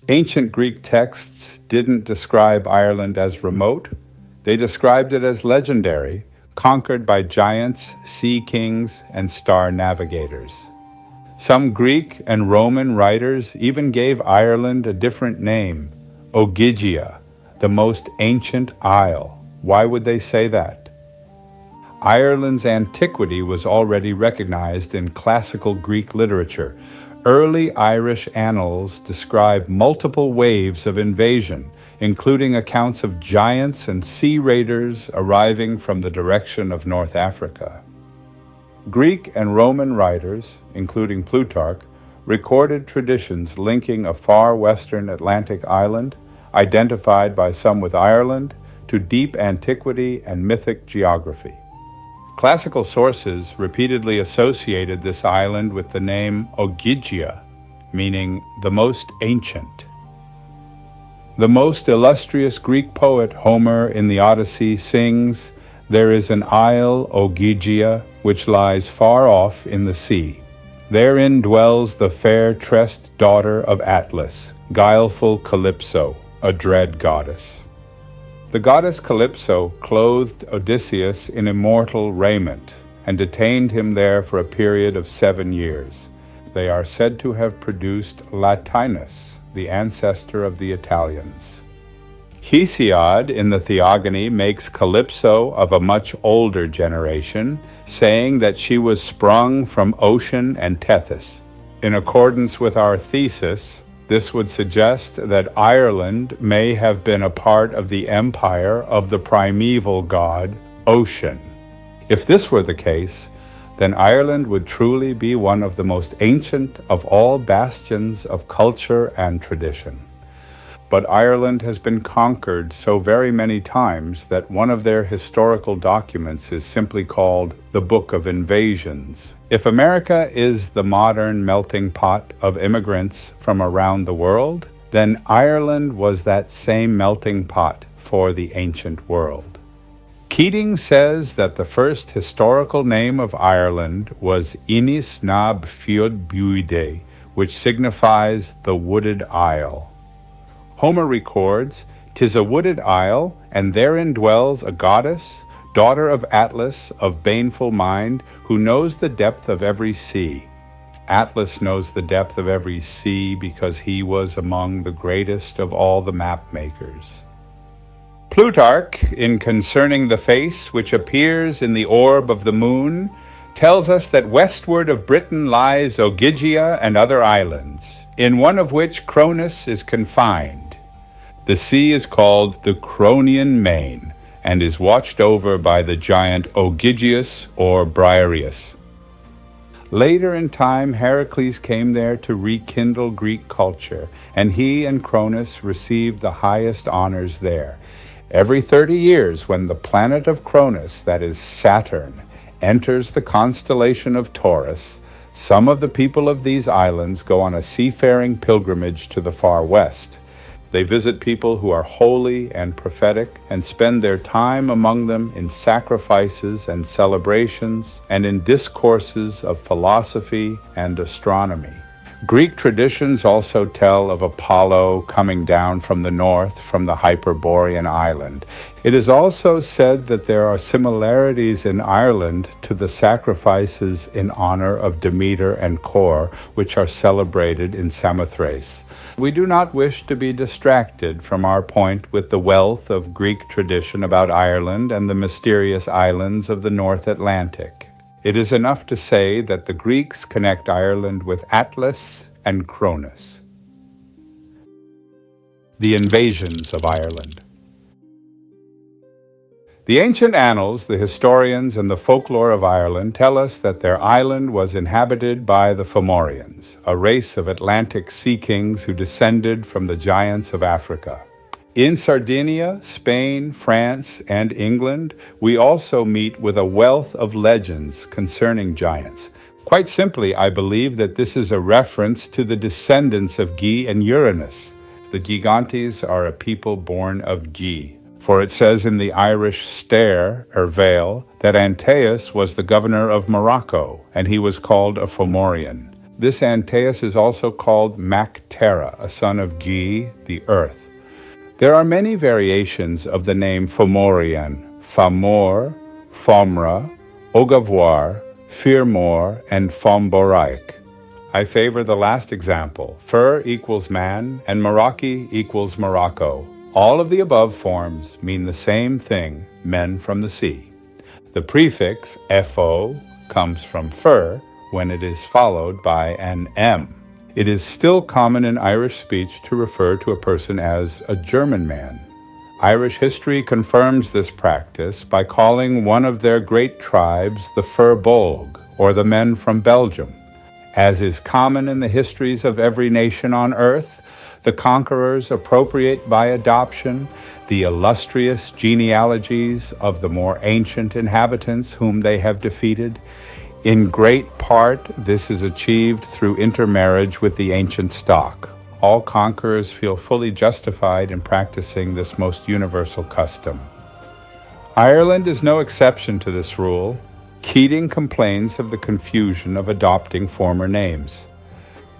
Ancient Greek texts didn't describe Ireland as remote. They described it as legendary, conquered by giants, sea kings, and star navigators. Some Greek and Roman writers even gave Ireland a different name, Ogygia, the most ancient isle. Why would they say that? Ireland's antiquity was already recognized in classical Greek literature. Early Irish annals describe multiple waves of invasion, including accounts of giants and sea raiders arriving from the direction of North Africa. Greek and Roman writers, including Plutarch, recorded traditions linking a far western Atlantic island, identified by some with Ireland, to deep antiquity and mythic geography. Classical sources repeatedly associated this island with the name Ogygia, meaning the most ancient. The most illustrious Greek poet, Homer, in the Odyssey sings, "There is an isle, Ogygia, which lies far off in the sea. Therein dwells the fair-tressed daughter of Atlas, guileful Calypso, a dread goddess." The goddess Calypso clothed Odysseus in immortal raiment and detained him there for a period of 7 years. They are said to have produced Latinus, the ancestor of the Italians. Hesiod in the Theogony makes Calypso of a much older generation, saying that she was sprung from Ocean and Tethys. In accordance with our thesis, this would suggest that Ireland may have been a part of the empire of the primeval god, Ocean. If this were the case, then Ireland would truly be one of the most ancient of all bastions of culture and tradition. But Ireland has been conquered so very many times that one of their historical documents is simply called the Book of Invasions. If America is the modern melting pot of immigrants from around the world, then Ireland was that same melting pot for the ancient world. Keating says that the first historical name of Ireland was Inis nab Fiod Buide, which signifies the wooded isle. Homer records, "'Tis a wooded isle, and therein dwells a goddess, daughter of Atlas, of baneful mind, who knows the depth of every sea." Atlas knows the depth of every sea because he was among the greatest of all the map makers. Plutarch, in Concerning the Face, which appears in the orb of the moon, tells us that westward of Britain lies Ogygia and other islands, in one of which Cronus is confined. The sea is called the Cronian Main and is watched over by the giant Ogygius or Briareus. Later in time, Heracles came there to rekindle Greek culture, and he and Cronus received the highest honors there. Every 30 years, when the planet of Cronus, that is Saturn, enters the constellation of Taurus, some of the people of these islands go on a seafaring pilgrimage to the far west. They visit people who are holy and prophetic and spend their time among them in sacrifices and celebrations and in discourses of philosophy and astronomy. Greek traditions also tell of Apollo coming down from the north from the Hyperborean island. It is also said that there are similarities in Ireland to the sacrifices in honor of Demeter and Kor, which are celebrated in Samothrace. We do not wish to be distracted from our point with the wealth of Greek tradition about Ireland and the mysterious islands of the North Atlantic. It is enough to say that the Greeks connect Ireland with Atlas and Cronus. The invasions of Ireland. The ancient annals, the historians, and the folklore of Ireland tell us that their island was inhabited by the Fomorians, a race of Atlantic sea kings who descended from the giants of Africa. In Sardinia, Spain, France, and England, we also meet with a wealth of legends concerning giants. Quite simply, I believe that this is a reference to the descendants of Ge and Uranus. The Gigantes are a people born of Ge. For it says in the Irish stare, or vale, that Antaeus was the governor of Morocco, and he was called a Fomorian. This Antaeus is also called Mactera, a son of Gi, the earth. There are many variations of the name Fomorian: Famor, Fomra, Ogavoir, Firmor, and Fomboraik. I favor the last example. Fur equals man, and Meraki equals Morocco. All of the above forms mean the same thing, men from the sea. The prefix fo comes from fur when it is followed by an m. It is still common in Irish speech to refer to a person as a German man. Irish history confirms this practice by calling one of their great tribes the Fir Bolg, or the men from Belgium. As is common in the histories of every nation on earth, the conquerors appropriate by adoption the illustrious genealogies of the more ancient inhabitants whom they have defeated. In great part, this is achieved through intermarriage with the ancient stock. All conquerors feel fully justified in practicing this most universal custom. Ireland is no exception to this rule. Keating complains of the confusion of adopting former names.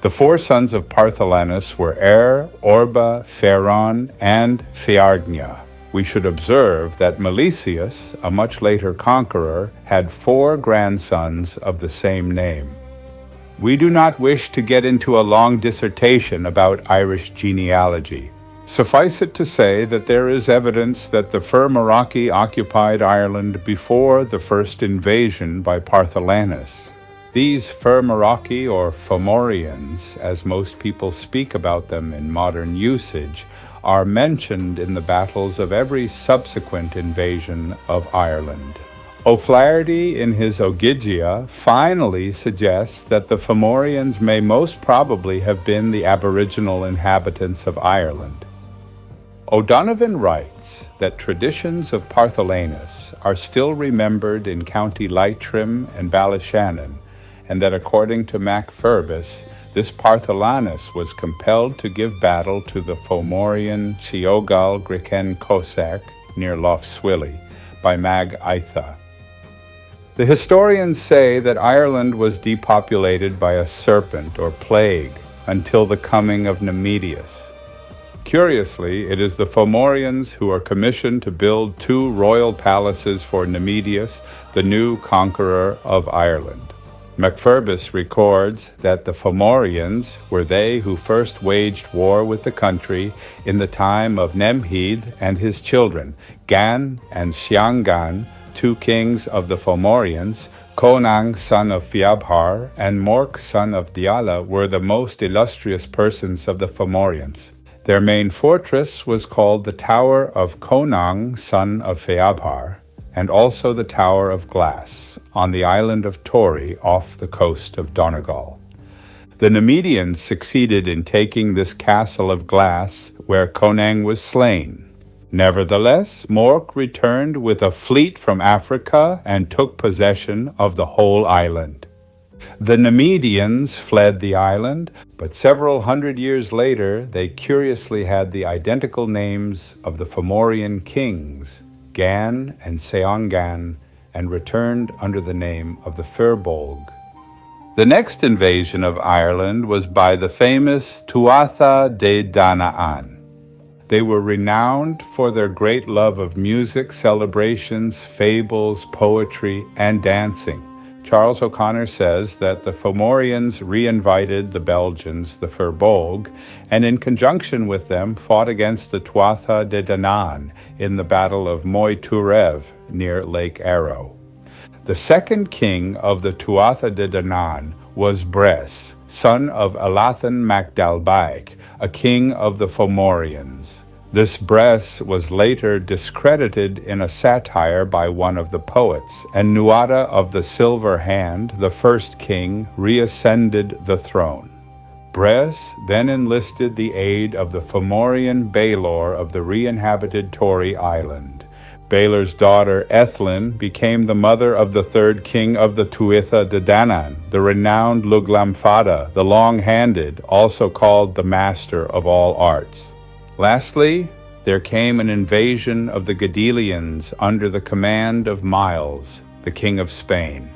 The four sons of Partholanus were Orba, Feron, and Feargnia. We should observe that Milesius, a much later conqueror, had four grandsons of the same name. We do not wish to get into a long dissertation about Irish genealogy. Suffice it to say that there is evidence that the Fir Meraki occupied Ireland before the first invasion by Partholanus. These Fir Meraki, or Fomorians, as most people speak about them in modern usage, are mentioned in the battles of every subsequent invasion of Ireland. O'Flaherty, in his Ogygia, finally suggests that the Fomorians may most probably have been the aboriginal inhabitants of Ireland. O'Donovan writes that traditions of Partholanus are still remembered in County Leitrim and Ballyshannon, and that according to Macfergus, this Partholanus was compelled to give battle to the Fomorian Siogal Griken Cossack near Lough Swilly by Mag Aitha. The historians say that Ireland was depopulated by a serpent or plague until the coming of Nemedius. Curiously, it is the Fomorians who are commissioned to build two royal palaces for Nemedius, the new conqueror of Ireland. Macfergus records that the Fomorians were they who first waged war with the country in the time of Nemhid and his children. Gan and Siangan, two kings of the Fomorians, Conang, son of Fiabhar, and Mork, son of Diala, were the most illustrious persons of the Fomorians. Their main fortress was called the Tower of Conang, son of Feabhar, and also the Tower of Glass, on the island of Tory off the coast of Donegal. The Nemedians succeeded in taking this castle of glass where Conang was slain. Nevertheless, Mork returned with a fleet from Africa and took possession of the whole island. The Nemedians fled the island, but several hundred years later they curiously had the identical names of the Fomorian kings, Gan and Seongan, and returned under the name of the Fir Bolg. The next invasion of Ireland was by the famous Tuatha De Danann. They were renowned for their great love of music, celebrations, fables, poetry, and dancing. Charles O'Connor says that the Fomorians re-invited the Belgians, the Fir Bolg, and in conjunction with them fought against the Tuatha De Danann in the Battle of Moyturev near Lake Arrow. The second king of the Tuatha De Danann was Bres, son of Elathan Macdalbaig, a king of the Fomorians. This Bres was later discredited in a satire by one of the poets, and Nuada of the Silver Hand, the first king, reascended the throne. Bres then enlisted the aid of the Fomorian Baelor of the re-inhabited Tory Island. Baelor's daughter Ethlyn became the mother of the third king of the Tuatha De Danann, the renowned Luglamfada, the long-handed, also called the master of all arts. Lastly, there came an invasion of the Gadelians under the command of Miles, the king of Spain.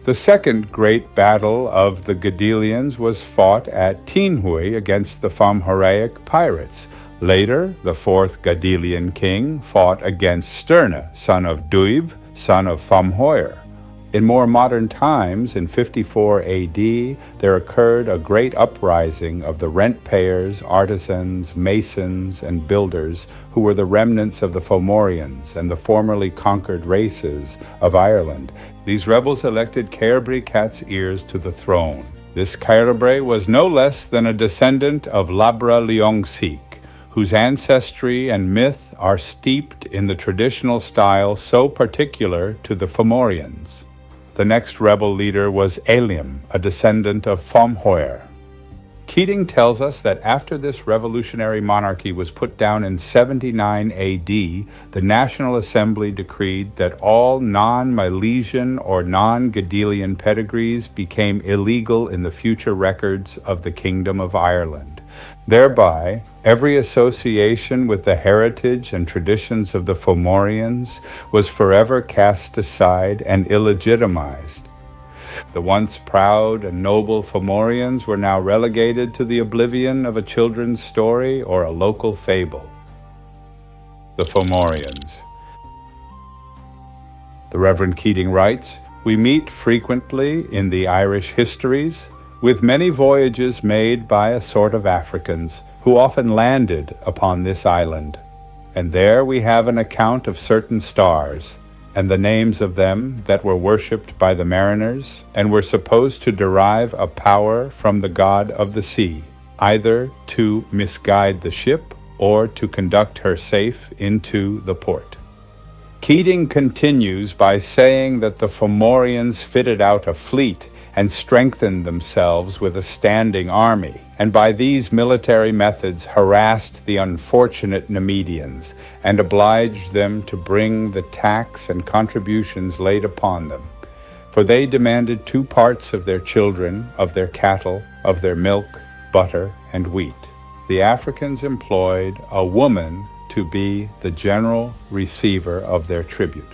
The second great battle of the Gadelians was fought at Tinhui against the Fomoraic pirates. Later, the fourth Gadelian king fought against Sterna, son of Duib, son of Fomhoir. In more modern times, in 54 AD, there occurred a great uprising of the rent-payers, artisans, masons, and builders who were the remnants of the Fomorians and the formerly conquered races of Ireland. These rebels elected Cairbre Cat's Ears to the throne. This Cairbre was no less than a descendant of Labra Leongsig, whose ancestry and myth are steeped in the traditional style so particular to the Fomorians. The next rebel leader was Elim, a descendant of Fomhoir. Keating tells us that after this revolutionary monarchy was put down in 79 AD, the National Assembly decreed that all non-Milesian or non-Gadelian pedigrees became illegal in the future records of the Kingdom of Ireland. Thereby, every association with the heritage and traditions of the Fomorians was forever cast aside and illegitimized. The once proud and noble Fomorians were now relegated to the oblivion of a children's story or a local fable. The Fomorians. The Reverend Keating writes, "We meet frequently in the Irish histories with many voyages made by a sort of Africans who often landed upon this island. And there we have an account of certain stars, and the names of them that were worshipped by the mariners, and were supposed to derive a power from the god of the sea, either to misguide the ship or to conduct her safe into the port." Keating continues by saying that the Fomorians fitted out a fleet and strengthened themselves with a standing army, and by these military methods harassed the unfortunate Nemedians and obliged them to bring the tax and contributions laid upon them. For they demanded 2 parts of their children, of their cattle, of their milk, butter, and wheat. The Africans employed a woman to be the general receiver of their tribute.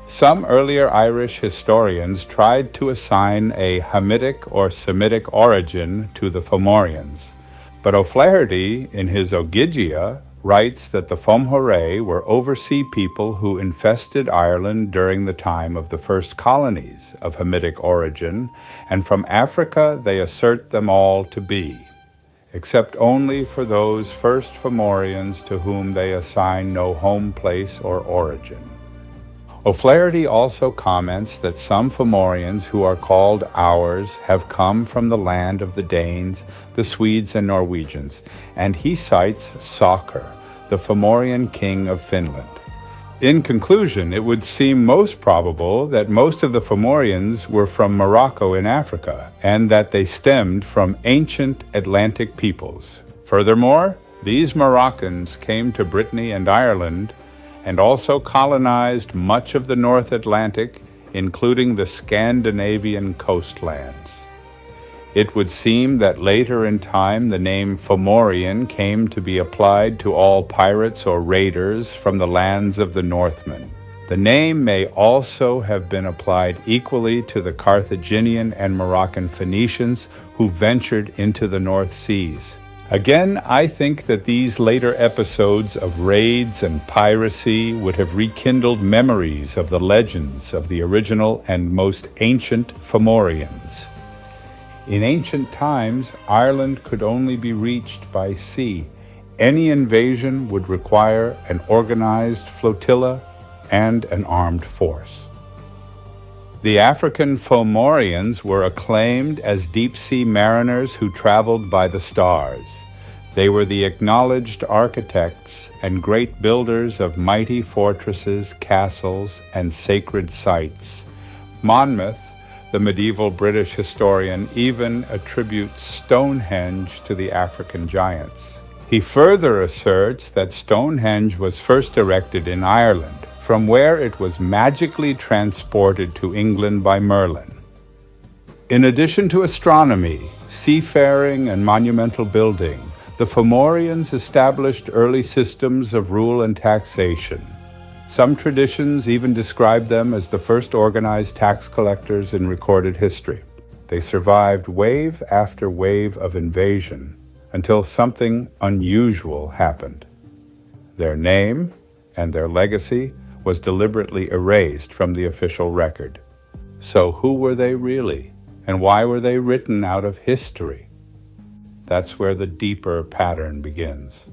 Some earlier Irish historians tried to assign a Hamitic or Semitic origin to the Fomorians, but O'Flaherty, in his Ogygia, writes that the Fomhorai were oversea people who infested Ireland during the time of the first colonies of Hamitic origin, and from Africa they assert them all to be, except only for those first Fomorians to whom they assign no home place or origin. O'Flaherty also comments that some Fomorians who are called ours have come from the land of the Danes, the Swedes, and Norwegians, and he cites Sakr, the Fomorian king of Finland. In conclusion, it would seem most probable that most of the Fomorians were from Morocco in Africa, and that they stemmed from ancient Atlantic peoples. Furthermore, these Moroccans came to Brittany and Ireland and also colonized much of the North Atlantic, including the Scandinavian coastlands. It would seem that later in time the name Fomorian came to be applied to all pirates or raiders from the lands of the Northmen. The name may also have been applied equally to the Carthaginian and Moroccan Phoenicians who ventured into the North Seas. Again, I think that these later episodes of raids and piracy would have rekindled memories of the legends of the original and most ancient Fomorians. In ancient times, Ireland could only be reached by sea. Any invasion would require an organized flotilla and an armed force. The African Fomorians were acclaimed as deep-sea mariners who traveled by the stars. They were the acknowledged architects and great builders of mighty fortresses, castles, and sacred sites. Monmouth, the medieval British historian, even attributes Stonehenge to the African giants. He further asserts that Stonehenge was first erected in Ireland, from where it was magically transported to England by Merlin. In addition to astronomy, seafaring, and monumental building, the Fomorians established early systems of rule and taxation. Some traditions even describe them as the first organized tax collectors in recorded history. They survived wave after wave of invasion until something unusual happened. Their name and their legacy was deliberately erased from the official record. So who were they really? And why were they written out of history? That's where the deeper pattern begins.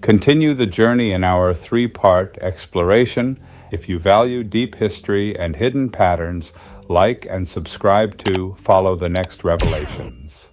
Continue the journey in our 3-part exploration. If you value deep history and hidden patterns, like and subscribe to Follow the Next Revelations.